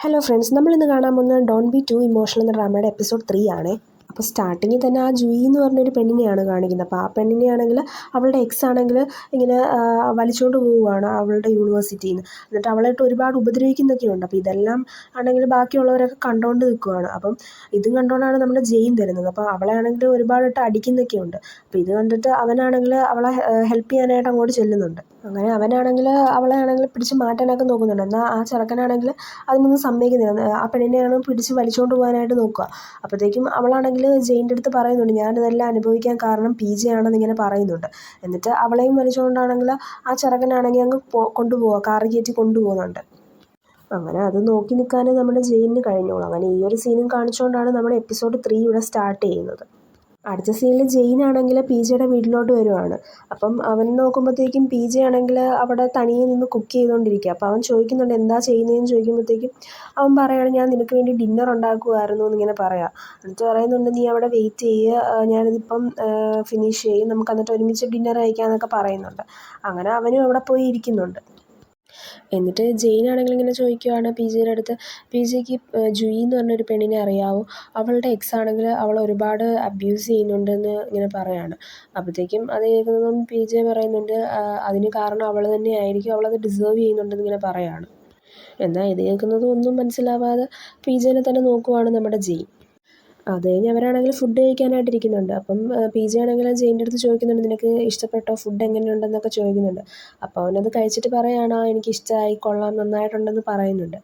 Hello friends, നമ്മളിന്ന് കാണാൻ പോകുന്നത് ഡോണ്ട് ബി ടു ഇമോഷണൽ എന്ന ഡ്രാമയുടെ എപ്പിസോഡ് 3 ആണ്. അപ്പോൾ സ്റ്റാർട്ടിങ്ങിൽ തന്നെ ആ ജൂയി എന്ന് പറഞ്ഞൊരു പെണ്ണിനെയാണ് കാണിക്കുന്നത്. അപ്പോൾ ആ പെണ്ണിനെയാണെങ്കിൽ അവളുടെ എക്സ് ആണെങ്കിൽ ഇങ്ങനെ വലിച്ചുകൊണ്ട് പോവുകയാണ് അവളുടെ യൂണിവേഴ്സിറ്റിയിൽ നിന്ന്. എന്നിട്ട് അവളായിട്ട് ഒരുപാട് ഉപദ്രവിക്കുന്നൊക്കെയുണ്ട്. അപ്പോൾ ഇതെല്ലാം ആണെങ്കിൽ ബാക്കിയുള്ളവരൊക്കെ കണ്ടുകൊണ്ട് നിൽക്കുകയാണ്. അപ്പം ഇതും കണ്ടുകൊണ്ടാണ് നമ്മുടെ ജെയിൻ വരുന്നത്. അപ്പോൾ അവളെ ആണെങ്കിൽ ഒരുപാടിട്ട് അടിക്കുന്നൊക്കെയുണ്ട്. അപ്പോൾ ഇത് കണ്ടിട്ട് അവനാണെങ്കിൽ അവളെ ഹെൽപ്പ് ചെയ്യാനായിട്ട് അങ്ങോട്ട് ചെല്ലുന്നുണ്ട്. അങ്ങനെ അവനാണെങ്കിൽ അവളെ ആണെങ്കിൽ പിടിച്ച് മാറ്റാനൊക്കെ നോക്കുന്നുണ്ട്. എന്നാൽ ആ ചെറുക്കനാണെങ്കിൽ അതിനൊന്നും സമ്മതിക്കുന്നില്ല. ആ പെണ്ണിനെയാണ് പിടിച്ച് വലിച്ചുകൊണ്ട് പോകാനായിട്ട് നോക്കുക. അപ്പോഴത്തേക്കും അവളാണെങ്കിൽ ജെയിൻ്റെ അടുത്ത് പറയുന്നുണ്ട്, ഞാനിതെല്ലാം അനുഭവിക്കാൻ കാരണം PJ ആണെന്ന് ഇങ്ങനെ പറയുന്നുണ്ട്. എന്നിട്ട് അവളെയും വലിച്ചുകൊണ്ടാണെങ്കിൽ ആ ചെറുക്കനാണെങ്കിൽ അങ്ങ് കൊണ്ടുപോവുക, കാറിൽ കയറ്റി കൊണ്ടുപോകുന്നുണ്ട്. അങ്ങനെ അത് നോക്കി നിൽക്കാനേ നമ്മുടെ ജെയിനിന് കഴിഞ്ഞോളൂ. അങ്ങനെ ഈ ഒരു സീനും കാണിച്ചുകൊണ്ടാണ് നമ്മുടെ എപ്പിസോഡ് 3 ഇവിടെ സ്റ്റാർട്ട് ചെയ്യുന്നത്. അടുത്ത സീനിൽ ജെയിൻ ആണെങ്കിൽ PJയുടെ വീട്ടിലോട്ട് വരുവാണ്. അപ്പം അവൻ നോക്കുമ്പോഴത്തേക്കും PJ ആണെങ്കിൽ അവിടെ തനിയെ നിന്ന് കുക്ക് ചെയ്തുകൊണ്ടിരിക്കുക. അപ്പോൾ അവൻ ചോദിക്കുന്നുണ്ട്, എന്താ ചെയ്യുന്നതെന്ന് ചോദിക്കുമ്പോഴത്തേക്കും അവൻ പറയുകയാണ്, ഞാൻ നിനക്ക് വേണ്ടി ഡിന്നർ ഉണ്ടാക്കുമായിരുന്നു എന്നിങ്ങനെ പറയാം. എന്നിട്ട് പറയുന്നുണ്ട്, നീ അവിടെ വെയിറ്റ് ചെയ്യുക, ഞാനിതിപ്പം ഫിനിഷ് ചെയ്യും, നമുക്ക് എന്നിട്ട് ഒരുമിച്ച് ഡിന്നർ കഴിക്കാമെന്നൊക്കെ പറയുന്നുണ്ട്. അങ്ങനെ അവനും അവിടെ പോയി ഇരിക്കുന്നുണ്ട്. എന്നിട്ട് ജെയിൻ ആണെങ്കിൽ ഇങ്ങനെ ചോദിക്കുവാണ് PJയുടെ അടുത്ത്, PJക്ക് ജൂയി എന്ന് പറഞ്ഞൊരു പെണ്ണിനെ അറിയാവോ? അവളുടെ എക്സ് ആണെങ്കിൽ അവളെ ഒരുപാട് അബ്യൂസ് ചെയ്യുന്നുണ്ടെന്ന് ഇങ്ങനെ പറയാണ്. അപ്പോഴത്തേക്കും അത് കേൾക്കുന്നതും PJ പറയുന്നുണ്ട്, അതിന് കാരണം അവൾ തന്നെ ആയിരിക്കും, അവളത് ഡിസേർവ് ചെയ്യുന്നുണ്ടെന്ന് ഇങ്ങനെ പറയാണ്. എന്നാൽ ഇത് കേൾക്കുന്നതും ഒന്നും മനസ്സിലാവാതെ PJനെ തന്നെ നോക്കുവാണ് നമ്മുടെ ജെയിൻ. അത് കഴിഞ്ഞ് അവരാണെങ്കിൽ ഫുഡ് കഴിക്കാനായിട്ടിരിക്കുന്നുണ്ട്. അപ്പം PJ ആണെങ്കിൽ ജെയിൻ്റെ അടുത്ത് ചോദിക്കുന്നുണ്ട്, നിനക്ക് ഇഷ്ടപ്പെട്ടോ, ഫുഡ് എങ്ങനെയുണ്ടെന്നൊക്കെ ചോദിക്കുന്നുണ്ട്. അപ്പോൾ അവനത് കഴിച്ചിട്ട് പറയുകയാണ്, എനിക്കിഷ്ടമായി, കൊള്ളാം, നന്നായിട്ടുണ്ടെന്ന് പറയുന്നുണ്ട്.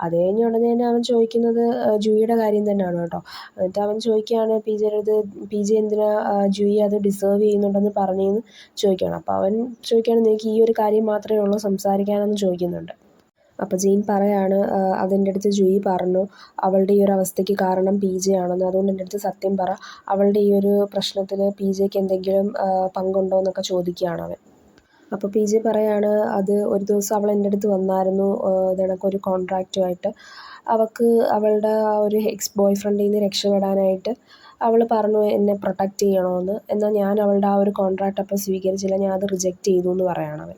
അത് കഴിഞ്ഞ ഉടനെ തന്നെ അവൻ ചോദിക്കുന്നത് ജൂയിയുടെ കാര്യം തന്നെയാണ് കേട്ടോ. എന്നിട്ട് അവൻ ചോദിക്കുകയാണ് PJയുടെ അടുത്ത്, PJ എന്തിനാ ജൂയി അത് ഡിസേർവ് ചെയ്യുന്നുണ്ടെന്ന് പറഞ്ഞതെന്ന് ചോദിക്കുകയാണ്. അപ്പോൾ അവൻ ചോദിക്കുകയാണ്, നിനക്ക് ഈ ഒരു കാര്യം മാത്രമേ ഉള്ളൂ സംസാരിക്കാനെന്ന് ചോദിക്കുന്നുണ്ട്. അപ്പോൾ ജെയിൻ പറയാണ്, അതെൻ്റെ അടുത്ത് ജൂയി പറഞ്ഞു, അവളുടെ ഈ ഒരു അവസ്ഥയ്ക്ക് കാരണം PJ ആണെന്ന്. അതുകൊണ്ട് എൻ്റെ അടുത്ത് സത്യം പറ, അവളുടെ ഈ ഒരു പ്രശ്നത്തിൽ PJക്ക് എന്തെങ്കിലും പങ്കുണ്ടോ എന്നൊക്കെ ചോദിക്കുകയാണ് അവൻ. അപ്പോൾ PJ പറയാണ്, അത് ഒരു ദിവസം അവൾ എൻ്റെ അടുത്ത് വന്നായിരുന്നു, ഇതേക്കണക്കൊരു കോൺട്രാക്റ്റുമായിട്ട്. അവൾക്ക് അവളുടെ ആ ഒരു എക്സ് ബോയ് ഫ്രണ്ടിൽ നിന്ന് രക്ഷപ്പെടാനായിട്ട് അവൾ പറഞ്ഞു എന്നെ പ്രൊട്ടക്റ്റ് ചെയ്യണമെന്ന്. എന്നാൽ ഞാൻ അവളുടെ ആ ഒരു കോൺട്രാക്റ്റ് അപ്പോൾ സ്വീകരിച്ചില്ല, ഞാൻ അത് റിജക്റ്റ് ചെയ്തു എന്ന് പറയുകയാണ് അവൻ.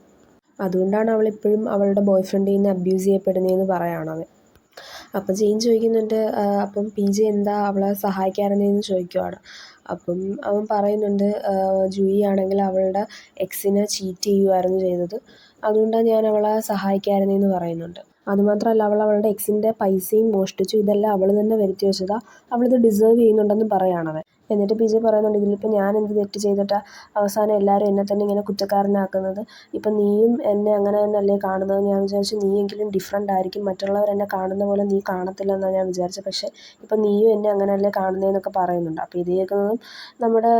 അതുകൊണ്ടാണ് അവളിപ്പോഴും അവളുടെ ബോയ് ഫ്രണ്ടിൽ നിന്ന് അബ്യൂസ് ചെയ്യപ്പെടുന്നതെന്ന് പറയുകയാണ് അവൻ. അപ്പം ജെയിൻ ചോദിക്കുന്നുണ്ട്, അപ്പം PJ എന്താ അവളെ സഹായിക്കാറുണ്ടെന്ന് ചോദിക്കുവാണ്. അപ്പം അവൻ പറയുന്നുണ്ട്, ജൂയി ആണെങ്കിൽ അവളുടെ എക്സിനെ ചീറ്റ് ചെയ്യുമായിരുന്നു ചെയ്തത്, അതുകൊണ്ടാണ് ഞാൻ അവളെ സഹായിക്കാറുണ്ടെന്ന് പറയുന്നുണ്ട്. അതുമാത്രമല്ല, അവളുടെ എക്സിൻ്റെ പൈസയും മോഷ്ടിച്ചു, ഇതെല്ലാം അവൾ തന്നെ വരുത്തി വെച്ചതാണ്, അവളിത് ഡിസേർവ് ചെയ്യുന്നുണ്ടെന്ന് പറയുകയാണവൻ. എന്നിട്ട് PJ പറയുന്നുണ്ട്, ഇതിലിപ്പോൾ ഞാൻ എന്ത് തെറ്റ് ചെയ്തിട്ടാണ് അവസാനം എല്ലാവരും എന്നെ തന്നെ ഇങ്ങനെ കുറ്റക്കാരനാക്കുന്നത്? ഇപ്പം നീയും എന്നെ അങ്ങനെ തന്നെയല്ലേ കാണുന്നത്? ഞാൻ വിചാരിച്ചു നീയെങ്കിലും ഡിഫറൻ്റ് ആയിരിക്കും, മറ്റുള്ളവർ എന്നെ കാണുന്ന പോലെ നീ കാണത്തില്ലെന്നാണ് ഞാൻ വിചാരിച്ചത്, പക്ഷേ ഇപ്പം നീയും എന്നെ അങ്ങനെയല്ലേ കാണുന്നതെന്നൊക്കെ പറയുന്നുണ്ട്. അപ്പോൾ ഇത് കേൾക്കുന്നതും നമ്മുടെ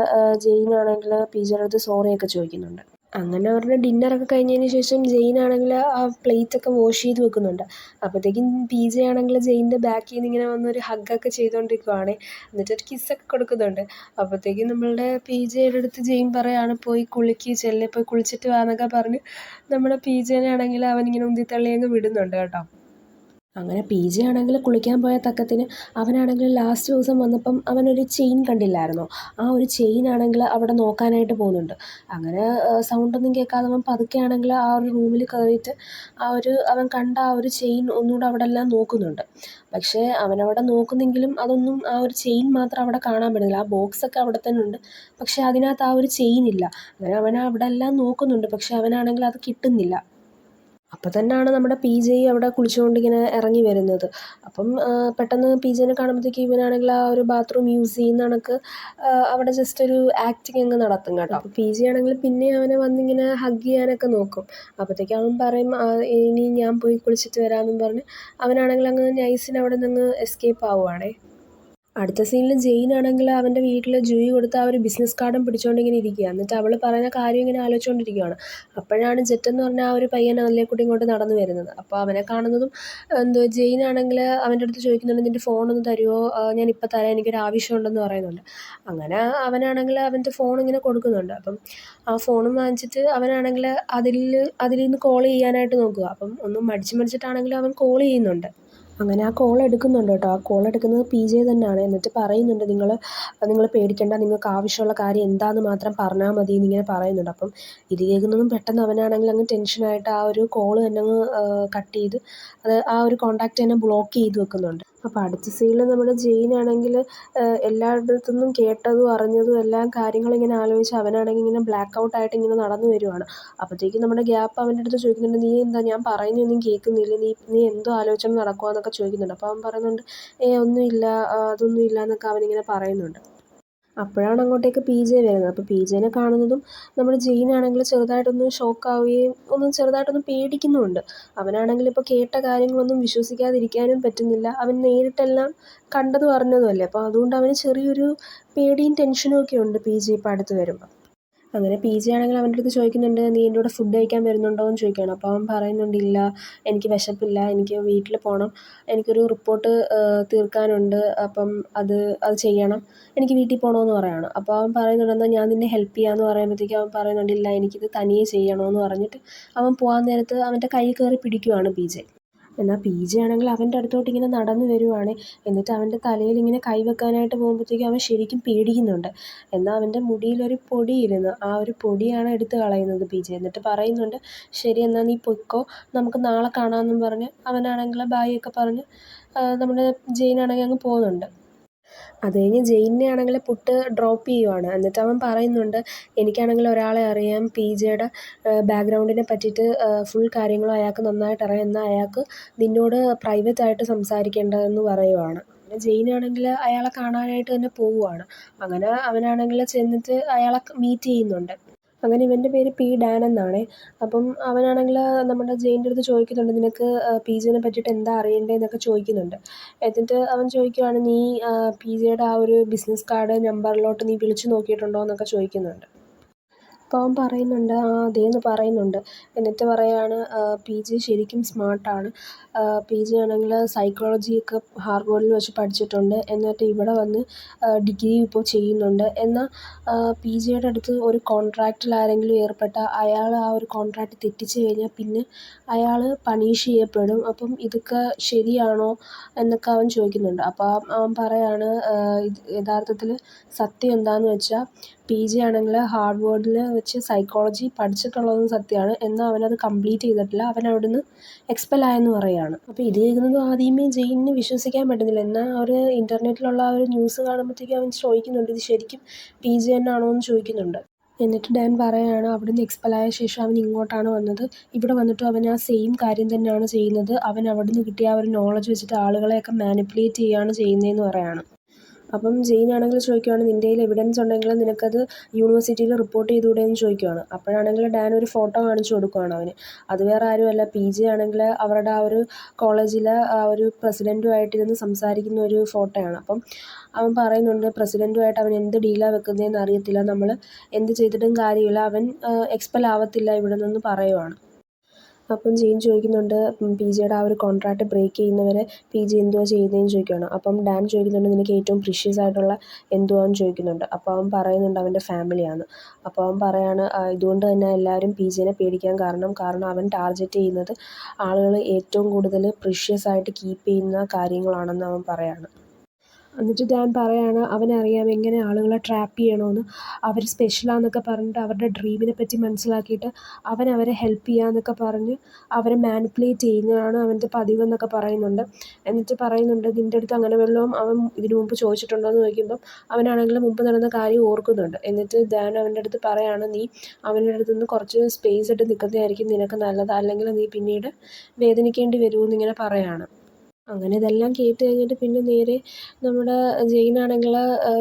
ജെയിൻ ആണെങ്കിൽ PJയുടെ അടുത്ത് സോറിയൊക്കെ ചോദിക്കുന്നുണ്ട്. അങ്ങനെ അവരുടെ ഡിന്നറൊക്കെ കഴിഞ്ഞതിന് ശേഷം ജെയിൻ ആണെങ്കിൽ ആ പ്ലേറ്റൊക്കെ വാഷ് ചെയ്ത് വെക്കുന്നുണ്ട്. അപ്പോഴത്തേക്കും PJ ആണെങ്കിൽ ജെയിൻ്റെ ബാക്കിൽ നിന്ന് ഇങ്ങനെ വന്നൊരു ഹഗ്ഗൊക്കെ ചെയ്തുകൊണ്ടിരിക്കുവാണ്. എന്നിട്ടൊരു കിസ്സൊക്കെ കൊടുക്കുന്നുണ്ട്. അപ്പോഴത്തേക്കും നമ്മളുടെ PJയുടെ അടുത്ത് ജെയിൻ പറയുകയാണ്, പോയി ചെല്ല്, പോയി കുളിച്ചിട്ട് വാ എന്നൊക്കെ പറഞ്ഞ് നമ്മുടെ PJനെ ആണെങ്കിൽ അവനിങ്ങനെ ഉന്തിത്തള്ളി അങ്ങ് വിടുന്നുണ്ട് കേട്ടോ. അങ്ങനെ PJ ആണെങ്കിൽ കുളിക്കാൻ പോയ തക്കത്തിന് അവനാണെങ്കിൽ ലാസ്റ്റ് ദിവസം വന്നപ്പം അവനൊരു ചെയിൻ കണ്ടില്ലായിരുന്നോ? ആ ഒരു ചെയിൻ ആണെങ്കിൽ അവിടെ നോക്കാനായിട്ട് പോകുന്നുണ്ട്. അങ്ങനെ സൗണ്ടൊന്നും കേൾക്കാതെ അവൻ പതുക്കെ ആണെങ്കിൽ ആ ഒരു റൂമിൽ കയറിയിട്ട് അവൻ കണ്ട ആ ഒരു ചെയിൻ ഒന്നുകൂടെ അവിടെ എല്ലാം നോക്കുന്നുണ്ട്. പക്ഷേ അവനവിടെ നോക്കുന്നെങ്കിലും അതൊന്നും, ആ ഒരു ചെയിൻ മാത്രം അവിടെ കാണാൻ പറ്റുന്നില്ല. ആ ബോക്സൊക്കെ അവിടെ തന്നെ ഉണ്ട്, പക്ഷേ അതിനകത്ത് ആ ഒരു ചെയിൻ ഇല്ല. അങ്ങനെ അവൻ അവിടെ എല്ലാം നോക്കുന്നുണ്ട്, പക്ഷേ അവനാണെങ്കിൽ അത് കിട്ടുന്നില്ല. അപ്പം തന്നെയാണ് നമ്മുടെ PJ അവിടെ കുളിച്ചുകൊണ്ടിങ്ങനെ ഇറങ്ങി വരുന്നത്. അപ്പം പെട്ടെന്ന് PJനെ കാണുമ്പോഴത്തേക്കും ഇവനാണെങ്കിൽ ആ ഒരു ബാത്റൂം യൂസ് ചെയ്യുന്ന കണക്ക് അവിടെ ജസ്റ്റ് ഒരു ആക്ടിങ് അങ്ങ് നടത്തും കേട്ടോ. അപ്പോൾ PJ ആണെങ്കിൽ പിന്നെ അവനെ വന്നിങ്ങനെ ഹഗ് ചെയ്യാനൊക്കെ നോക്കും. അപ്പോഴത്തേക്കും അവൻ പറയും, ഇനി ഞാൻ പോയി കുളിച്ചിട്ട് വരാമെന്നും പറഞ്ഞ് അവനാണെങ്കിൽ അങ്ങ് നൈസിന് അവിടെ നിന്ന് എസ്കേപ്പ് ആവുകയാണേ. അടുത്ത സീനിൽ ജെയിൻ ആണെങ്കിൽ അവൻ്റെ വീട്ടിൽ ജൂയി കൊടുത്ത ആ ഒരു ബിസിനസ് കാർഡും പിടിച്ചുകൊണ്ടിങ്ങനെ ഇരിക്കുക. എന്നിട്ട് അവൾ പറയുന്ന കാര്യം ഇങ്ങനെ ആലോചിച്ചുകൊണ്ടിരിക്കുകയാണ്. അപ്പോഴാണ് ജെറ്റ് എന്ന് പറഞ്ഞ ആ ഒരു പയ്യൻ അതിലേക്കൂടി ഇങ്ങോട്ട് നടന്നു വരുന്നത്. അപ്പോൾ അവനെ കാണുന്നതും ജെയിൻ ആണെങ്കിൽ അവൻ്റെ അടുത്ത് ചോദിക്കുന്നുണ്ട്, നിൻ്റെ ഫോണൊന്ന് തരുമോ, ഞാനിപ്പോൾ തരാം, എനിക്കൊരു ആവശ്യമുണ്ടെന്ന് പറയുന്നുണ്ട്. അങ്ങനെ അവനാണെങ്കിൽ അവൻ്റെ ഫോൺ ഇങ്ങനെ കൊടുക്കുന്നുണ്ട്. അപ്പം ആ ഫോണും വാങ്ങിച്ചിട്ട് അവനാണെങ്കിൽ അതിൽ നിന്ന് കോൾ ചെയ്യാനായിട്ട് നോക്കുക. അപ്പം ഒന്നും മടിച്ചിട്ടാണെങ്കിലും അവൻ കോൾ ചെയ്യുന്നുണ്ട്. അങ്ങനെ ആ കോൾ എടുക്കുന്നുണ്ട് കേട്ടോ. ആ കോൾ എടുക്കുന്നത് PJ തന്നെയാണ്. എന്നിട്ട് പറയുന്നുണ്ട്, നിങ്ങൾ പേടിക്കേണ്ട, നിങ്ങൾക്ക് ആവശ്യമുള്ള കാര്യം എന്താണെന്ന് മാത്രം പറഞ്ഞാൽ മതി എന്നിങ്ങനെ പറയുന്നുണ്ട്. അപ്പം ഇത് കേൾക്കുന്നതും പെട്ടെന്ന് അവനാണെങ്കിൽ അങ്ങ് ടെൻഷനായിട്ട് ആ ഒരു കോൾ തന്നെ അങ്ങ് കട്ട് ചെയ്ത് ആ ഒരു കോൺടാക്റ്റ് തന്നെ ബ്ലോക്ക് ചെയ്ത് വെക്കുന്നുണ്ട്. അപ്പോൾ അടുത്ത സീനിൽ നമ്മുടെ ജെയിനാണെങ്കിൽ എല്ലായിടത്തു നിന്നും കേട്ടതും അറിഞ്ഞതും എല്ലാം കാര്യങ്ങളിങ്ങനെ ആലോചിച്ച് അവനാണെങ്കിൽ ഇങ്ങനെ ബ്ലാക്ക് ഔട്ടായിട്ട് ഇങ്ങനെ നടന്നു വരുവാണ്. അപ്പോഴത്തേക്കും നമ്മുടെ ഗ്യാപ്പ് അവൻ്റെ അടുത്ത് ചോദിക്കുന്നുണ്ട്, നീ എന്താ ഞാൻ പറയുന്നതൊന്നും കേൾക്കുന്നില്ല, നീ എന്തോ ആലോചിച്ചുകൊണ്ട് നടക്കുവാന്നൊക്കെ ചോദിക്കുന്നുണ്ട്. അപ്പോൾ അവൻ പറയുന്നുണ്ട്, ഒന്നുമില്ല, അതൊന്നും ഇല്ല എന്നൊക്കെ അവനിങ്ങനെ പറയുന്നുണ്ട്. അപ്പോഴാണ് അങ്ങോട്ടേക്ക് PJ വരുന്നത്. അപ്പോൾ PJനെ കാണുന്നതും നമ്മുടെ ജെയിനാണെങ്കിൽ ചെറുതായിട്ടൊന്ന് ഷോക്കാവുകയും ചെറുതായിട്ടൊന്ന് പേടിക്കുന്നുമുണ്ട്. അവനാണെങ്കിൽ ഇപ്പോൾ കേട്ട കാര്യങ്ങളൊന്നും വിശ്വസിക്കാതിരിക്കാനും പറ്റുന്നില്ല. അവൻ നേരിട്ടെല്ലാം കണ്ടതും അറിഞ്ഞതുമല്ലേ. അപ്പോൾ അതുകൊണ്ട് അവന് ചെറിയൊരു പേടിയും ടെൻഷനും ഒക്കെ ഉണ്ട് PJ ഇപ്പോൾ അടുത്ത് വരുമ്പോൾ. അങ്ങനെ PJ ആണെങ്കിൽ അവൻ്റെ അടുത്ത് ചോദിക്കുന്നുണ്ട്, നീ എൻ്റെ കൂടെ ഫുഡ് കഴിക്കാൻ വരുന്നുണ്ടോ എന്ന് ചോദിക്കുകയാണ്. അപ്പോൾ അവൻ പറയുന്നുണ്ട്, ഇല്ല, എനിക്ക് വിശപ്പില്ല, എനിക്ക് വീട്ടിൽ പോകണം, എനിക്കൊരു റിപ്പോർട്ട് തീർക്കാനുണ്ട്, അപ്പം അത് ചെയ്യണം, എനിക്ക് വീട്ടിൽ പോകണമെന്ന് പറയുകയാണ്. അപ്പോൾ അവൻ പറയുന്നുണ്ട്, എന്നാൽ ഞാൻ നിന്നെ ഹെൽപ്പ് ചെയ്യാമെന്ന് പറയുമ്പോഴത്തേക്കും അവൻ പറയുന്നുണ്ട്, ഇല്ല, എനിക്കിത് തനിയെ ചെയ്യണമെന്ന് പറഞ്ഞിട്ട് അവൻ പോകാൻ നേരത്ത് അവൻ്റെ കൈ കയറി പിടിക്കുവാണ് PJ. എന്നാൽ PJ ആണെങ്കിൽ അവൻ്റെ അടുത്തോട്ട് ഇങ്ങനെ നടന്നു വരുവാണ്. എന്നിട്ട് അവൻ്റെ തലയിൽ ഇങ്ങനെ കൈവെക്കാനായിട്ട് പോകുമ്പോഴത്തേക്കും അവൻ ശരിക്കും പേടിക്കുന്നുണ്ട്. എന്നാൽ അവൻ്റെ മുടിയിലൊരു പൊടിയിരുന്ന് ആ ഒരു പൊടിയാണ് എടുത്ത് കളയുന്നത് PJ. എന്നിട്ട് പറയുന്നുണ്ട്, ശരി, എന്നാൽ നീ പൊയ്ക്കോ, നമുക്ക് നാളെ കാണാമെന്നും പറഞ്ഞ് അവനാണെങ്കിൽ ബായ് ഒക്കെ പറഞ്ഞ് നമ്മുടെ ജെയിനാണെങ്കിൽ അങ്ങ് പോകുന്നുണ്ട്. അത് കഴിഞ്ഞ് ജെയിനിനെ ആണെങ്കിൽ പുട്ട് ഡ്രോപ്പ് ചെയ്യുവാണ്. എന്നിട്ട് അവൻ പറയുന്നുണ്ട്, എനിക്കാണെങ്കിൽ ഒരാളെ അറിയാം, PJയുടെ ബാക്ക്ഗ്രൗണ്ടിനെ പറ്റിയിട്ട് ഫുൾ കാര്യങ്ങളും അയാൾക്ക് നന്നായിട്ട് അറിയാം, എന്നാൽ അയാൾക്ക് നിന്നോട് പ്രൈവറ്റായിട്ട് സംസാരിക്കേണ്ടതെന്ന് പറയുവാണ്. പിന്നെ ജെയിനാണെങ്കിൽ അയാളെ കാണാനായിട്ട് തന്നെ പോവുകയാണ്. അങ്ങനെ അവനാണെങ്കിൽ ചെന്നിട്ട് അയാളെ മീറ്റ് ചെയ്യുന്നുണ്ട്. അങ്ങനെ ഇവൻ്റെ പേര് ഡാൻ എന്നാണേ. അപ്പം അവനാണെങ്കിൽ നമ്മുടെ ജെയിൻ്റെ അടുത്ത് ചോദിക്കുന്നുണ്ട്, നിനക്ക് PJനെ പറ്റിയിട്ട് എന്താ അറിയേണ്ടതെന്നൊക്കെ ചോദിക്കുന്നുണ്ട്. എന്നിട്ട് അവൻ ചോദിക്കുവാണ്, നീ PJയുടെ ആ ഒരു ബിസിനസ് കാർഡ് നമ്പറിലോട്ട് നീ വിളിച്ചു നോക്കിയിട്ടുണ്ടോ എന്നൊക്കെ ചോദിക്കുന്നുണ്ട്. അപ്പോൾ അവൻ പറയുന്നുണ്ട്, അതേന്ന് പറയുന്നുണ്ട്. എന്നിട്ട് പറയുകയാണ്, PJ ശരിക്കും സ്മാർട്ടാണ്, PJ ആണെങ്കിൽ സൈക്കോളജിയൊക്കെ ഹാർവർഡിൽ വെച്ച് പഠിച്ചിട്ടുണ്ട്, എന്നിട്ട് ഇവിടെ വന്ന് ഡിഗ്രി ഇപ്പോൾ ചെയ്യുന്നുണ്ട്. എന്നാൽ PJയുടെ അടുത്ത് ഒരു കോൺട്രാക്റ്റിൽ ആരെങ്കിലും ഏർപ്പെട്ടാൽ അയാൾ ആ ഒരു കോൺട്രാക്റ്റ് തെറ്റിച്ച് കഴിഞ്ഞാൽ പിന്നെ അയാൾ പണിഷ് ചെയ്യപ്പെടും. അപ്പം ഇതൊക്കെ ശരിയാണോ എന്നൊക്കെ അവൻ ചോദിക്കുന്നുണ്ട്. അപ്പോൾ അവൻ പറയുകയാണ്, യഥാർത്ഥത്തിൽ സത്യം എന്താണെന്ന് വെച്ചാൽ PJ ആണെങ്കിൽ ഹാർവർഡിൽ വെച്ച് സൈക്കോളജി പഠിച്ചിട്ടുള്ളതും സത്യമാണ്, എന്നാൽ അവനത് കംപ്ലീറ്റ് ചെയ്തിട്ടില്ല, അവൻ അവിടുന്ന് എക്സ്പെൽ ആയെന്ന് പറയുകയാണ്. അപ്പോൾ ഇത് കേൾക്കുന്നത് ആദ്യമേ ജെയിനിന് വിശ്വസിക്കാൻ പറ്റുന്നില്ല. എന്നാൽ ഒരു ഇൻ്റർനെറ്റിലുള്ള ആ ഒരു ന്യൂസ് കാണുമ്പോഴത്തേക്കും അവൻ ചോദിക്കുന്നുണ്ട്, ഇത് ശരിക്കും PJ തന്നെയാണോ എന്ന് ചോദിക്കുന്നുണ്ട്. എന്നിട്ട് ഡാൻ പറയുകയാണ്, അവിടുന്ന് എക്സ്പെൽ ആയ ശേഷം അവൻ ഇങ്ങോട്ടാണ് വന്നത്, ഇവിടെ വന്നിട്ടും അവൻ ആ സെയിം കാര്യം തന്നെയാണ് ചെയ്യുന്നത്, അവൻ അവിടുന്ന് കിട്ടിയ ആ ഒരു നോളജ് വെച്ചിട്ട് ആളുകളെയൊക്കെ മാനിപ്പുലേറ്റ് ചെയ്യുകയാണ് ചെയ്യുന്നതെന്ന് പറയുകയാണ്. അപ്പം ജെയിനാണെങ്കിൽ ചോദിക്കുവാണ്, നിൻ്റെ കയ്യിൽ എവിഡൻസ് ഉണ്ടെങ്കിൽ നിനക്കത് യൂണിവേഴ്സിറ്റിയിൽ റിപ്പോർട്ട് ചെയ്തുകൂടെ എന്ന് ചോദിക്കുവാണ്. അപ്പോഴാണെങ്കിൽ ഡാൻ ഒരു ഫോട്ടോ കാണിച്ചു കൊടുക്കുവാണ് അവന്. അത് വേറെ ആരുമല്ല, PJ ആണെങ്കിൽ അവരുടെ ആ ഒരു കോളേജിലെ ആ ഒരു പ്രസിഡൻറ്റുമായിട്ടിരുന്ന് സംസാരിക്കുന്ന ഒരു ഫോട്ടോയാണ്. അപ്പം അവൻ പറയുന്നുണ്ട്, പ്രസിഡൻറ്റുമായിട്ട് അവൻ എന്ത് ഡീലാണ് വെക്കുന്നതെന്ന് അറിയത്തില്ല, നമ്മൾ എന്ത് ചെയ്തിട്ടും കാര്യമില്ല, അവൻ എക്സ്പെൽ ആവത്തില്ല ഇവിടെ നിന്ന് പറയുവാണ്. അപ്പം ജെയിൻ ചോദിക്കുന്നുണ്ട്, PJയുടെ ആ ഒരു കോൺട്രാക്റ്റ് ബ്രേക്ക് ചെയ്യുന്നവരെ PJ എന്തുവാ ചെയ്യുന്നതെന്ന് ചോദിക്കുകയാണ്. അപ്പം ഡാൻ ചോദിക്കുന്നുണ്ട്, നിനക്ക് ഏറ്റവും പ്രീഷ്യസ് ആയിട്ടുള്ള എന്തുവാന്ന് ചോദിക്കുന്നുണ്ട്. അപ്പോൾ അവൻ പറയുന്നുണ്ട് അവൻ്റെ ഫാമിലിയാണ്. അപ്പോൾ അവൻ പറയാണ്, ഇതുകൊണ്ട് തന്നെ എല്ലാവരും PJനെ പേടിക്കാൻ കാരണം അവൻ ടാർഗറ്റ് ചെയ്യുന്നത് ആളുകൾ ഏറ്റവും കൂടുതൽ പ്രീഷ്യസ് ആയിട്ട് കീപ്പ് ചെയ്യുന്ന കാര്യങ്ങളാണെന്ന് അവൻ പറയാണ്. എന്നിട്ട് ഡാൻ പറയാണ്, അവനറിയാം എങ്ങനെ ആളുകളെ ട്രാപ്പ് ചെയ്യണമെന്ന്, അവർ സ്പെഷ്യലാന്നൊക്കെ പറഞ്ഞിട്ട് അവരുടെ ഡ്രീമിനെ പറ്റി മനസ്സിലാക്കിയിട്ട് അവൻ അവരെ ഹെൽപ്പ് ചെയ്യാന്നൊക്കെ പറഞ്ഞ് അവരെ മാനിപ്പുലേറ്റ് ചെയ്യുന്നതാണ് അവൻ്റെ പതിവെന്നൊക്കെ പറയുന്നുണ്ട്. എന്നിട്ട് പറയുന്നുണ്ട്, നിൻ്റെ അടുത്ത് അങ്ങനെ വല്ലതും അവൻ ഇതിനു മുമ്പ് ചോദിച്ചിട്ടുണ്ടോ എന്ന് ചോദിക്കുമ്പം അവനാണെങ്കിൽ മുമ്പ് നടന്ന കാര്യം ഓർക്കുന്നുണ്ട്. എന്നിട്ട് ഡാൻ അവൻ്റെ അടുത്ത് പറയാണ്, നീ അവൻ്റെ അടുത്ത് നിന്ന് കുറച്ച് സ്പേസ് ഇട്ട് നിൽക്കുന്നതായിരിക്കും നിനക്ക് നല്ലത്, അല്ലെങ്കിൽ നീ പിന്നീട് വേദനിക്കേണ്ടി വരുമെന്നിങ്ങനെ പറയാണ്. അങ്ങനെ ഇതെല്ലാം കേട്ട് കഴിഞ്ഞിട്ട് പിന്നെ നേരെ നമ്മുടെ ജെയിനാണെങ്കിൽ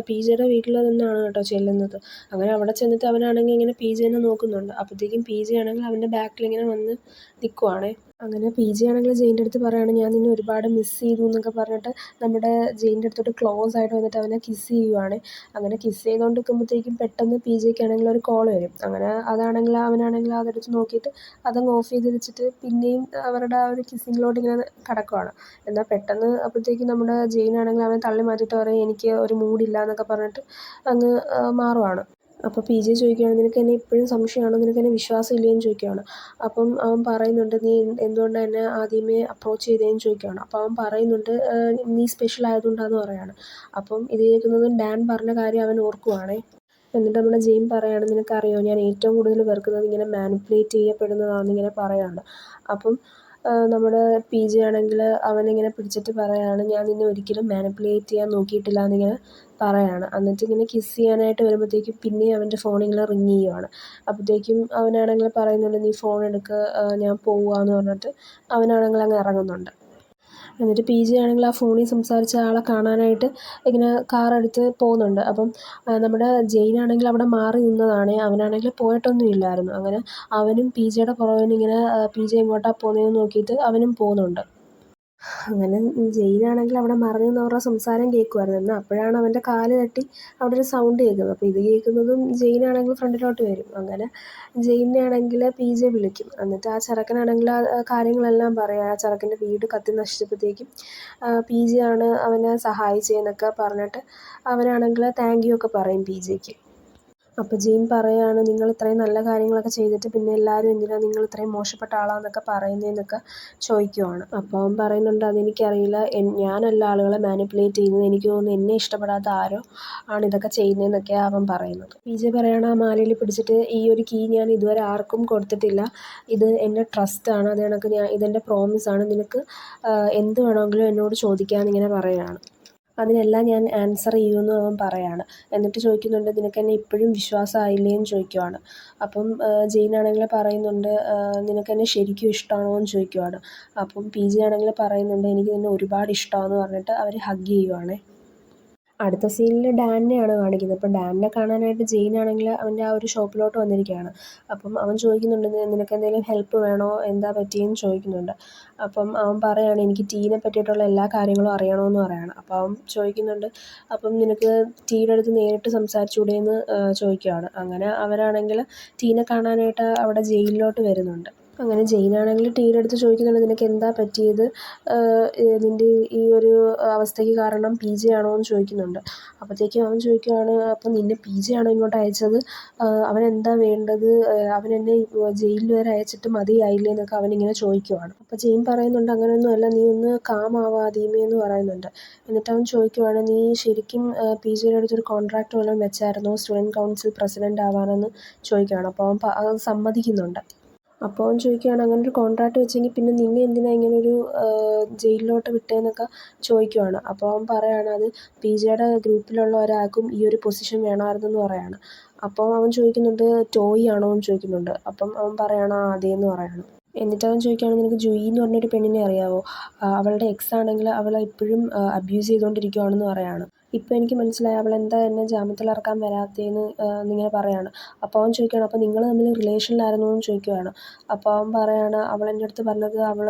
PJയുടെ വീട്ടിൽ തന്നെയാണ് കേട്ടോ ചെല്ലുന്നത്. അങ്ങനെ അവിടെ ചെന്നിട്ട് അവനാണെങ്കിൽ ഇങ്ങനെ PJനെ നോക്കുന്നുണ്ട്. അപ്പോഴത്തേക്കും PJ ആണെങ്കിൽ അവൻ്റെ ബാക്കിലിങ്ങനെ വന്ന് നിൽക്കുവാണേ. അങ്ങനെ PJ ആണെങ്കിൽ ജെയിൻ്റെ അടുത്ത് പറയുകയാണ്, ഞാൻ നിന്നെ ഒരുപാട് മിസ് ചെയ്തു എന്നൊക്കെ പറഞ്ഞിട്ട് നമ്മുടെ ജെയിൻ്റെ അടുത്തോട്ട് ക്ലോസ് ആയിട്ട് വന്നിട്ട് അവനെ കിസ് ചെയ്യുവാണ്. അങ്ങനെ കിസ് ചെയ്തുകൊണ്ട് നിൽക്കുമ്പോഴത്തേക്കും പെട്ടെന്ന് PJക്കാണെങ്കിൽ ഒരു കോൾ വരും. അങ്ങനെ അവനാണെങ്കിൽ അതെടുത്ത് നോക്കിയിട്ട് അതങ്ങ് ഓഫ് ചെയ്ത് വെച്ചിട്ട് പിന്നെയും അവരുടെ ആ ഒരു കിസ്സിങ്ങിലോട്ട് ഇങ്ങനെ കടക്കുവാണ്. എന്നാൽ പെട്ടെന്ന് അപ്പോഴത്തേക്കും നമ്മുടെ ജെയിനാണെങ്കിൽ അവനെ തള്ളി മാറ്റിയിട്ട് പറയും, എനിക്ക് ഒരു മൂഡില്ല എന്നൊക്കെ പറഞ്ഞിട്ട് അങ്ങ് മാറുവാണ്. അപ്പോൾ പി ജെ ചോദിക്കുകയാണ്, നിനക്ക് എന്നെ ഇപ്പോഴും സംശയമാണോ, നിനക്ക് എന്നെ വിശ്വാസം ഇല്ലേന്ന് ചോദിക്കുകയാണ്. അപ്പം അവൻ പറയുന്നുണ്ട്, നീ എന്തുകൊണ്ടാണ് എന്നെ ആദ്യമേ അപ്രോച്ച് ചെയ്തതെന്ന് ചോദിക്കുകയാണ്. അപ്പോൾ അവൻ പറയുന്നുണ്ട്, നീ സ്പെഷ്യൽ ആയതുകൊണ്ടാണെന്ന് പറയാണ്. അപ്പം ഇത് കേൾക്കുന്നതും ഡാൻ പറഞ്ഞ കാര്യം അവൻ ഓർക്കുവാണേ. എന്നിട്ട് നമ്മുടെ ജെയിൻ പറയാണ്, നിനക്കറിയോ ഞാൻ ഏറ്റവും കൂടുതൽ വെറുക്കുന്നത് ഇങ്ങനെ മാനിപ്പുലേറ്റ് ചെയ്യപ്പെടുന്നതാണെന്നിങ്ങനെ പറയാണ്. അപ്പം നമ്മുടെ പി ജെ ആണെങ്കിൽ അവനിങ്ങനെ പിടിച്ചിട്ട് പറയാണ്, ഞാൻ നിന്നെ ഒരിക്കലും മാനിപ്പുലേറ്റ് ചെയ്യാൻ നോക്കിയിട്ടില്ല എന്നിങ്ങനെ പറയാണ്. എന്നിട്ട് ഇങ്ങനെ കിസ് ചെയ്യാനായിട്ട് വരുമ്പോഴത്തേക്കും പിന്നെയും അവൻ്റെ ഫോണിങ്ങനെ റിങ് ചെയ്യുവാണ്. അപ്പോഴത്തേക്കും അവനാണെങ്കിൽ പറയുന്നുണ്ട്, നീ ഫോൺ എടുക്ക്, ഞാൻ പോവുകയെന്ന് പറഞ്ഞിട്ട് അവനാണെങ്കിൽ അങ്ങ് ഇറങ്ങുന്നുണ്ട്. എന്നിട്ട് പി ജെ ആണെങ്കിൽ ആ ഫോണിൽ സംസാരിച്ച ആളെ കാണാനായിട്ട് ഇങ്ങനെ കാറെടുത്ത് പോകുന്നുണ്ട്. അപ്പം നമ്മുടെ ജെയിനാണെങ്കിൽ അവിടെ മാറി നിന്നതാണ്. അവനാണെങ്കിൽ പോയിട്ടൊന്നും ഇല്ലായിരുന്നു. അങ്ങനെ അവനും പി ജെയുടെ പുറകിനിങ്ങനെ പി ജെ എങ്ങോട്ടാണ് പോകുന്നതെന്ന് നോക്കിയിട്ട് അവനും പോകുന്നുണ്ട്. അങ്ങനെ ജെയിനാണെങ്കിൽ അവിടെ മറഞ്ഞു നിന്ന് അവരുടെ സംസാരം കേൾക്കുമായിരുന്നു. എന്നാൽ അപ്പോഴാണ് അവൻ്റെ കാല് തട്ടി അവിടെ ഒരു സൗണ്ട് കേൾക്കുന്നത്. അപ്പോൾ ഇത് കേൾക്കുന്നതും ജെയിനാണെങ്കിൽ ഫ്രണ്ടിലോട്ട് വരും. അങ്ങനെ ജെയിനെ ആണെങ്കിൽ പി ജെ വിളിക്കും. എന്നിട്ട് ആ ചെറുക്കനാണെങ്കിൽ ആ കാര്യങ്ങളെല്ലാം പറയും. ആ ചെറുക്കൻ്റെ വീട് കത്തി നശിച്ചപ്പോഴത്തേക്കും പി ജെ ആണ് അവനെ സഹായിച്ചതെന്നൊക്കെ പറഞ്ഞിട്ട് അവനാണെങ്കിൽ താങ്ക് യു ഒക്കെ പറയും പി ജെക്ക്. അപ്പോൾ ജെയിൻ പറയാണ്, നിങ്ങൾ ഇത്രയും നല്ല കാര്യങ്ങളൊക്കെ ചെയ്തിട്ട് പിന്നെ എല്ലാവരും എന്തിനാണ് നിങ്ങൾ ഇത്രയും മോശപ്പെട്ട ആളാന്നൊക്കെ പറയുന്നതെന്നൊക്കെ ചോദിക്കുവാണ്. അപ്പോൾ അവൻ പറയുന്നുണ്ട്, അതെനിക്കറിയില്ല, ഞാനല്ല ആളുകളെ മാനിപ്പുലേറ്റ് ചെയ്യുന്നത്, എനിക്ക് തോന്നുന്നു എന്നെ ഇഷ്ടപ്പെടാത്ത ആരോ ആണ് ഇതൊക്കെ ചെയ്യുന്നതെന്നൊക്കെയാണ് അവൻ പറയുന്നത്. പി ജെ പറയാണ്, ആ മാലയിൽ പിടിച്ചിട്ട്, ഈ ഒരു കീ ഞാൻ ഇതുവരെ ആർക്കും കൊടുത്തിട്ടില്ല, ഇത് എൻ്റെ ട്രസ്റ്റാണ്, അത് കണക്ക് ഇതെൻ്റെ പ്രോമിസാണ്, നിനക്ക് എന്ത് വേണമെങ്കിലും എന്നോട് ചോദിക്കാമെന്നിങ്ങനെ പറയുകയാണ്. അതിനെല്ലാം ഞാൻ ആൻസർ ചെയ്യുമെന്നും അവൻ പറയാണ്. എന്നിട്ട് ചോദിക്കുന്നുണ്ട്, നിനക്കെന്നെ ഇപ്പോഴും വിശ്വാസമായില്ലേന്ന് ചോദിക്കുവാണ്. അപ്പം ജെയിനാണെങ്കിൽ പറയുന്നുണ്ട്, നിനക്കെന്നെ ശരിക്കും ഇഷ്ടമാണോ എന്ന് ചോദിക്കുവാണ്. അപ്പം പി ജെ ആണെങ്കിൽ പറയുന്നുണ്ട്, എനിക്ക് നിന്നെ ഒരുപാട് ഇഷ്ടമാണെന്ന് പറഞ്ഞിട്ട് അവർ ഹഗ് ചെയ്യുവാണേ. അടുത്ത സീനിൽ ഡാനിനെയാണ് കാണിക്കുന്നത്. അപ്പോൾ ഡാനിനെ കാണാനായിട്ട് ജെയിനാണെങ്കിൽ അവൻ്റെ ആ ഒരു ഷോപ്പിലോട്ട് വന്നിരിക്കുകയാണ്. അപ്പം അവൻ ചോദിക്കുന്നുണ്ട്, നിനക്കെന്തെങ്കിലും ഹെൽപ്പ് വേണോ, എന്താ പറ്റിയെന്ന് ചോദിക്കുന്നുണ്ട്. അപ്പം അവൻ പറയാണ്, എനിക്ക് ടീനെ പറ്റിയിട്ടുള്ള എല്ലാ കാര്യങ്ങളും അറിയണമെന്ന് പറയാണ്. അപ്പോൾ അവൻ ചോദിക്കുന്നുണ്ട്, അപ്പം നിനക്ക് ടീയുടെ അടുത്ത് നേരിട്ട് സംസാരിച്ചുകൂടെയെന്ന് ചോദിക്കുകയാണ്. അങ്ങനെ അവരാണെങ്കിൽ ടീനെ കാണാനായിട്ട് അവിടെ ജയിലിലോട്ട് വരുന്നുണ്ട്. അങ്ങനെ ജെയിനാണെങ്കിൽ ടീയുടെ അടുത്ത് ചോദിക്കുന്നുണ്ട്, നിനക്ക് എന്താ പറ്റിയത്, നിൻ്റെ ഈ ഒരു അവസ്ഥയ്ക്ക് കാരണം പി ജെ ആണോ എന്ന് ചോദിക്കുന്നുണ്ട്. അപ്പോഴത്തേക്കും അവൻ ചോദിക്കുവാണ്, അപ്പം നിന്നെ പി ജെ ആണോ ഇങ്ങോട്ട് അയച്ചത്, അവനെന്താ വേണ്ടത്, അവനെന്നെ ജയിലിൽ വരെ അയച്ചിട്ട് മതിയായില്ലേ എന്നൊക്കെ അവനിങ്ങനെ ചോദിക്കുവാണ്. അപ്പോൾ ജെയിൻ പറയുന്നുണ്ട്, അങ്ങനെയൊന്നുമല്ല, നീ ഒന്ന് കാമാവാ ആദ്യമേ എന്ന് പറയുന്നുണ്ട്. എന്നിട്ട് അവൻ ചോദിക്കുവാണ്, നീ ശരിക്കും പി ജെയുടെ അടുത്തൊരു കോൺട്രാക്റ്റ് വല്ലതും വെച്ചായിരുന്നോ സ്റ്റുഡൻറ്റ് കൗൺസിൽ പ്രസിഡൻ്റ് ആവാനെന്ന് ചോദിക്കുകയാണ്. അപ്പോൾ അവൻ അത് സമ്മതിക്കുന്നുണ്ട്. അപ്പോൾ അവൻ ചോദിക്കുകയാണ്, അങ്ങനെ ഒരു കോൺട്രാക്റ്റ് വെച്ചെങ്കിൽ പിന്നെ നിന്നെ എന്തിനാണ് ഇങ്ങനൊരു ജയിലിലോട്ട് വിട്ടതെന്നൊക്കെ ചോദിക്കുവാണ്. അപ്പോൾ അവൻ പറയാണ്, അത് പി ജെയുടെ ഗ്രൂപ്പിലുള്ള ഒരാൾക്കും ഈ ഒരു പൊസിഷൻ വേണമായിരുന്നെന്ന് പറയാണ്. അപ്പോൾ അവൻ ചോദിക്കുന്നുണ്ട്, ടോയി ആണോ എന്ന് ചോദിക്കുന്നുണ്ട്. അപ്പം അവൻ പറയാണ്, ആ അതേന്ന് പറയാണ്. എന്നിട്ട് അവൻ ചോദിക്കുകയാണ്, നിനക്ക് ജുയി എന്ന് പറഞ്ഞൊരു പെണ്ണിനെ അറിയാമോ, അവളുടെ എക്സ് ആണെങ്കിൽ അവളെ ഇപ്പോഴും അബ്യൂസ് ചെയ്തുകൊണ്ടിരിക്കുകയാണെന്ന് പറയാണ്. ഇപ്പോൾ എനിക്ക് മനസ്സിലായി അവളെന്താ എന്നെ ജാമ്യത്തിലിറക്കാൻ വരാത്തതെന്ന് എന്നിങ്ങനെ പറയാണ്. അപ്പോൾ അവൻ ചോദിക്കുകയാണ്, അപ്പോൾ നിങ്ങൾ തമ്മിൽ റിലേഷനിലായിരുന്നോ എന്ന് ചോദിക്കുകയാണ്. അപ്പോൾ അവൻ പറയാണ്, അവളെൻ്റെ അടുത്ത് പറഞ്ഞത്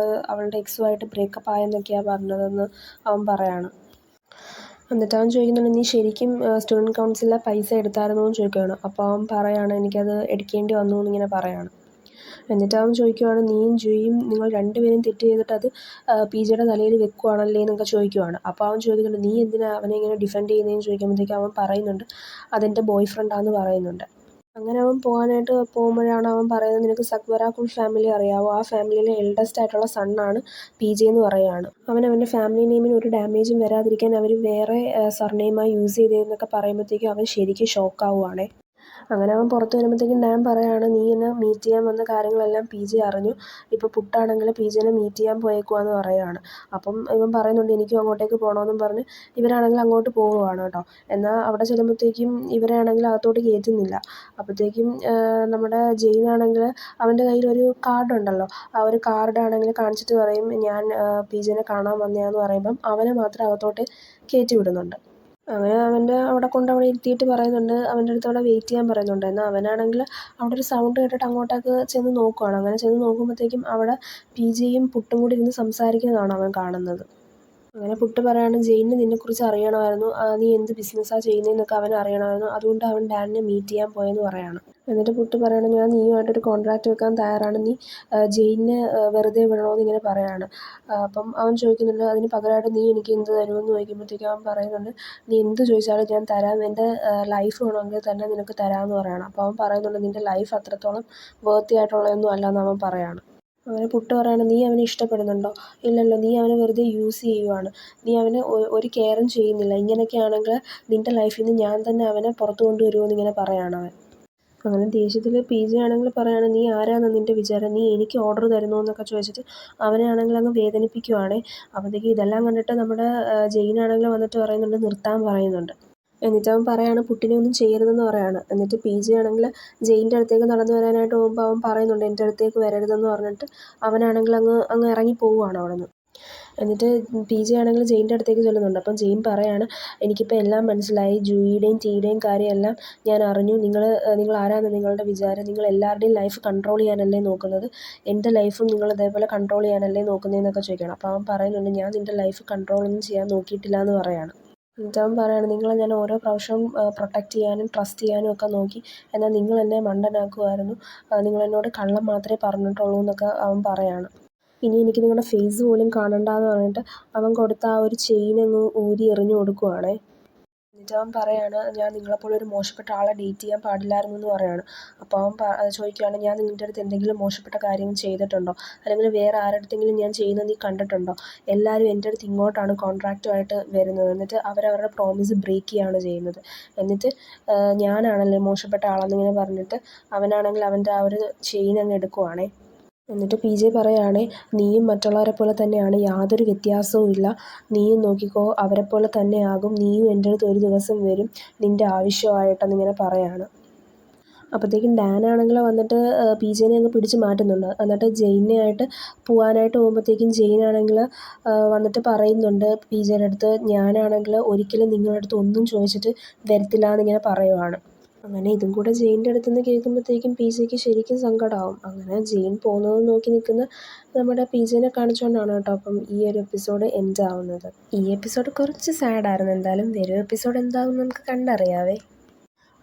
അവളുടെ എക്സുമായിട്ട് ബ്രേക്കപ്പ് ആയെന്നൊക്കെയാണ് പറഞ്ഞതെന്ന് അവൻ പറയാണ്. എന്നിട്ട് അവൻ ചോദിക്കുന്നുണ്ട്, നീ ശരിക്കും സ്റ്റുഡൻറ്റ് കൗൺസിലിലെ പൈസ എടുത്തായിരുന്നോ എന്ന് ചോദിക്കുകയാണ്. അപ്പോൾ അവൻ പറയാണ്, എനിക്കത് എടുക്കേണ്ടി വന്നു എന്നിങ്ങനെ പറയാണ്. എന്നിട്ട് അവൻ ചോദിക്കുവാണ്, നീയും ജുയിയും നിങ്ങൾ രണ്ടുപേരും തെറ്റ് ചെയ്തിട്ട് അത് പി ജെയുടെ തലയിൽ വെക്കുവാണല്ലേ എന്നൊക്കെ ചോദിക്കുവാണ്. അപ്പോൾ അവൻ ചോദിക്കുന്നുണ്ട്, നീ എന്തിനാണ് അവനെ ഇങ്ങനെ ഡിഫെൻഡ് ചെയ്യുന്നതെന്ന് ചോദിക്കുമ്പോഴത്തേക്കും അവൻ പറയുന്നുണ്ട്, അതെൻ്റെ ബോയ് ഫ്രണ്ടാന്ന് പറയുന്നുണ്ട്. അങ്ങനെ അവൻ പോകാനായിട്ട് പോകുമ്പോഴാണ് അവൻ പറയുന്നത്, നിനക്ക് സക്വരാക്കുൾ ഫാമിലി അറിയാവോ, ആ ഫാമിലിയിലെ എൽഡസ്റ്റ് ആയിട്ടുള്ള സണ്ണാണ് പി ജെ എന്ന് പറയുകയാണ്. അവൻ്റെ ഫാമിലി നെയിമിന് ഒരു ഡാമേജും വരാതിരിക്കാൻ അവർ വേറെ സർനെയിമായി യൂസ് ചെയ്തതെന്നൊക്കെ പറയുമ്പോഴത്തേക്കും അവൻ ശരിക്കും ഷോക്കാവുകയാണേ. അങ്ങനെ അവൻ പുറത്ത് വരുമ്പോഴത്തേക്കും ഡാൻ പറയാണ്, നീ എന്നെ മീറ്റ് ചെയ്യാൻ വന്ന കാര്യങ്ങളെല്ലാം പി ജെ അറിഞ്ഞു, ഇപ്പോൾ പുട്ടാണെങ്കിൽ പി ജെനെ മീറ്റ് ചെയ്യാൻ പോയേക്കുവാന്ന് പറയുകയാണ്. അപ്പം ഇവൻ പറയുന്നുണ്ട്, എനിക്കും അങ്ങോട്ടേക്ക് പോകണമെന്നും പറഞ്ഞ് ഇവരാണെങ്കിൽ അങ്ങോട്ട് പോവുകയാണ് കേട്ടോ. എന്നാൽ അവിടെ ചെല്ലുമ്പോഴത്തേക്കും ഇവരാണെങ്കിൽ അകത്തോട്ട് കയറ്റുന്നില്ല. അപ്പോഴത്തേക്കും നമ്മുടെ ജെയിനാണെങ്കിൽ അവൻ്റെ കയ്യിലൊരു കാർഡുണ്ടല്ലോ, ആ ഒരു കാർഡാണെങ്കിൽ കാണിച്ചിട്ട് പറയും, ഞാൻ പി ജെനെ കാണാൻ വന്നതാന്ന് പറയുമ്പം അവനെ മാത്രം അകത്തോട്ട് കയറ്റി വിടുന്നുണ്ട്. അങ്ങനെ അവൻ്റെ അവിടെ ഇരുത്തിയിട്ട് പറയുന്നുണ്ട്, അവൻ്റെ അടുത്ത് അവിടെ വെയിറ്റ് ചെയ്യാൻ പറയുന്നുണ്ട്. എന്നാൽ അവനാണെങ്കിൽ അവിടെ ഒരു സൗണ്ട് കേട്ടിട്ട് അങ്ങോട്ടേക്ക് ചെന്ന് നോക്കുവാണ്. അങ്ങനെ ചെന്ന് നോക്കുമ്പോഴത്തേക്കും അവിടെ പി ജെയും പുട്ടും കൂടി ഇരുന്ന് സംസാരിക്കുന്നതാണ് അവൻ കാണുന്നത്. അങ്ങനെ പുട്ട് പറയാണ്, ജെയിനിന് നിന്നെക്കുറിച്ച് അറിയണമായിരുന്നു, നീ എന്ത് ബിസിനസ്സാണ് ചെയ്യുന്നതെന്നൊക്കെ അവന് അറിയണമായിരുന്നു, അതുകൊണ്ട് അവൻ ഡാനിനെ മീറ്റ് ചെയ്യാൻ പോയെന്ന് പറയാണ്. എന്നിട്ട് പുട്ട് പറയണം, ഞാൻ നീയുമായിട്ടൊരു കോൺട്രാക്റ്റ് വെക്കാൻ തയ്യാറാണ്, നീ ജെയിനിനെ വെറുതെ വിടണമെന്ന് ഇങ്ങനെ പറയാണ്. അപ്പം അവൻ ചോദിക്കുന്നുണ്ട്, അതിന് പകരമായിട്ട് നീ എനിക്ക് എന്ത് തരുമെന്ന് ചോദിക്കുമ്പോഴത്തേക്കും അവൻ പറയുന്നുണ്ട്, നീ എന്ത് ചോദിച്ചാലും ഞാൻ തരാം, എൻ്റെ ലൈഫ് വേണമെങ്കിൽ തന്നെ നിനക്ക് തരാമെന്ന് പറയണം. അപ്പോൾ അവൻ പറയുന്നുണ്ട്, നിൻ്റെ ലൈഫ് അത്രത്തോളം വേർത്തി ആയിട്ടുള്ളതൊന്നും അല്ലയെന്ന് അവൻ പറയാണ്. അങ്ങനെ പുട്ട് പറയാണ്, നീ അവനെ ഇഷ്ടപ്പെടുന്നുണ്ടോ? ഇല്ലല്ലോ, നീ അവനെ വെറുതെ യൂസ് ചെയ്യുവാണ്, നീ അവനെ ഒരു കെയറും ചെയ്യുന്നില്ല, ഇങ്ങനെയൊക്കെ ആണെങ്കിൽ നിൻ്റെ ലൈഫിൽ നിന്ന് ഞാൻ തന്നെ അവനെ പുറത്ത് കൊണ്ടുവരുമെന്ന് ഇങ്ങനെ പറയാണ് അവൻ. അങ്ങനെ ദേഷ്യത്തിൽ PJ ആണെങ്കിൽ പറയാണ്, നീ ആരാന്ന് നിൻ്റെ വിചാരം, നീ എനിക്ക് ഓർഡർ തരുന്നു എന്നൊക്കെ ചോദിച്ചിട്ട് അവനെ ആണെങ്കിൽ അങ്ങ് വേദനിപ്പിക്കുവാണ്. അപ്പോഴത്തേക്ക് ഇതെല്ലാം കണ്ടിട്ട് നമ്മുടെ ജെയിനാണെങ്കിൽ വന്നിട്ട് പറയുന്നുണ്ട്, നിർത്താൻ പറയുന്നുണ്ട്. എന്നിട്ട് അവൻ പറയാണ്, പുട്ടിനെ ഒന്നും ചെയ്യരുതെന്ന് പറയാണ്. എന്നിട്ട് PJ ആണെങ്കിൽ ജെയിൻ്റെ അടുത്തേക്ക് നടന്നു വരാനായിട്ട് പോകുമ്പോൾ അവൻ പറയുന്നുണ്ട്, എൻ്റെ അടുത്തേക്ക് വരരുതെന്ന് പറഞ്ഞിട്ട് അവനാണെങ്കിൽ അങ്ങ് ഇറങ്ങി പോവുകയാണ് അവിടെ നിന്ന്. എന്നിട്ട് PJ ആണെങ്കിൽ ജെയിൻ്റെ അടുത്തേക്ക് ചെല്ലുന്നുണ്ട്. അപ്പം ജെയിൻ പറയാണ്, എനിക്കിപ്പോൾ എല്ലാം മനസ്സിലായി, ജൂയിയുടെയും ടീയുടെയും കാര്യമെല്ലാം ഞാൻ അറിഞ്ഞു, നിങ്ങൾ ആരാന്ന് നിങ്ങളുടെ വിചാരം, നിങ്ങൾ എല്ലാവരുടെയും ലൈഫ് കൺട്രോൾ ചെയ്യാനല്ലേ നോക്കുന്നത്, എൻ്റെ ലൈഫും നിങ്ങൾ ഇതേപോലെ കൺട്രോൾ ചെയ്യാനല്ലേ നോക്കുന്നതെന്നൊക്കെ ചോദിക്കണം. അപ്പോൾ അവൻ പറയുന്നുണ്ട്, ഞാൻ നിൻ്റെ ലൈഫ് കൺട്രോളൊന്നും ചെയ്യാൻ നോക്കിയിട്ടില്ല എന്ന് പറയാണ്. എന്നിട്ട് അവൻ പറയാണ്, നിങ്ങളെ ഞാൻ ഓരോ പ്രാവശ്യവും പ്രൊട്ടക്റ്റ് ചെയ്യാനും ട്രസ്റ്റ് ചെയ്യാനും ഒക്കെ നോക്കി, എന്നാൽ നിങ്ങളെന്നെ മണ്ടനാക്കുമായിരുന്നു, നിങ്ങളെന്നോട് കള്ളം മാത്രമേ പറഞ്ഞിട്ടുള്ളൂ എന്നൊക്കെ അവൻ പറയാണ്. ഇനി എനിക്ക് നിങ്ങളുടെ ഫേസ് പോലും കാണണ്ടെന്ന് പറഞ്ഞിട്ട് അവൻ കൊടുത്ത ആ ഒരു ചെയിൻ അങ്ങ് ഊരി എറിഞ്ഞു കൊടുക്കുവാണേ. എന്നിട്ട് അവൻ പറയാണ്, ഞാൻ നിങ്ങളെപ്പോലെ ഒരു മോശപ്പെട്ട ആളെ ഡേറ്റ് ചെയ്യാൻ പാടില്ലായിരുന്നു എന്ന് പറയാണ്. അപ്പോൾ അവൻ ചോദിക്കുകയാണ്, ഞാൻ നിൻ്റെ അടുത്ത് എന്തെങ്കിലും മോശപ്പെട്ട കാര്യം ചെയ്തിട്ടുണ്ടോ, അല്ലെങ്കിൽ വേറെ ആരുടെ അടുത്തെങ്കിലും ഞാൻ ചെയ്യുന്നത് നീ കണ്ടിട്ടുണ്ടോ? എല്ലാവരും എൻ്റെ അടുത്ത് ഇങ്ങോട്ടാണ് കോൺട്രാക്റ്റുമായിട്ട് വരുന്നത്, എന്നിട്ട് അവരവരുടെ പ്രോമിസ് ബ്രേക്ക് ചെയ്യുകയാണ് ചെയ്യുന്നത്. എന്നിട്ട് ഞാനാണല്ലേ മോശപ്പെട്ട ആളെന്നിങ്ങനെ പറഞ്ഞിട്ട് അവനാണെങ്കിൽ അവൻ്റെ ആ ഒരു ചെയിൻ അങ്ങ് എടുക്കുവാണേ. എന്നിട്ട് PJ പറയുകയാണേ, നീയും മറ്റുള്ളവരെ പോലെ തന്നെയാണ്, യാതൊരു വ്യത്യാസവും ഇല്ല, നീയും നോക്കിക്കോ അവരെപ്പോലെ തന്നെയാകും, നീയും എൻ്റെ അടുത്ത് ഒരു ദിവസം വരും നിൻ്റെ ആവശ്യമായിട്ടെന്നിങ്ങനെ പറയാണ്. അപ്പോഴത്തേക്കും ഡാനാണെങ്കിൽ വന്നിട്ട് PJനെ അങ്ങ് പിടിച്ച് മാറ്റുന്നുണ്ട്. എന്നിട്ട് ജെയിനെ ആയിട്ട് പോകാനായിട്ട് പോകുമ്പോഴത്തേക്കും ജെയിനാണെങ്കിൽ വന്നിട്ട് പറയുന്നുണ്ട് PJയുടെ അടുത്ത്, ഞാനാണെങ്കിൽ ഒരിക്കലും നിങ്ങളുടെ അടുത്ത് ഒന്നും ചോദിച്ചിട്ട് വരത്തില്ല എന്നിങ്ങനെ പറയുവാണ്. അങ്ങനെ ഇതും കൂടെ ജെയിൻ്റെ അടുത്തുനിന്ന് കേൾക്കുമ്പോഴത്തേക്കും PJക്ക് ശരിക്കും സങ്കടമാവും. അങ്ങനെ ജെയിൻ പോകുന്നത് നോക്കി നിൽക്കുന്ന നമ്മുടെ PJനെ കാണിച്ചുകൊണ്ടാണ് കേട്ടോ അപ്പം ഈ ഒരു എപ്പിസോഡ് എൻഡ് ആവുന്നത്. ഈ എപ്പിസോഡ് കുറച്ച് സാഡായിരുന്നു. എന്തായാലും വരും എപ്പിസോഡ് എന്താവും നമുക്ക് കണ്ടറിയാവേ.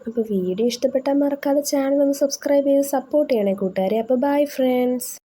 അപ്പോൾ വീഡിയോ ഇഷ്ടപ്പെട്ടാൽ മറക്കാതെ ചാനൽ ഒന്ന് സബ്സ്ക്രൈബ് ചെയ്ത് സപ്പോർട്ട് ചെയ്യണേ കൂട്ടുകാരെ. അപ്പോൾ ബൈ ഫ്രണ്ട്സ്.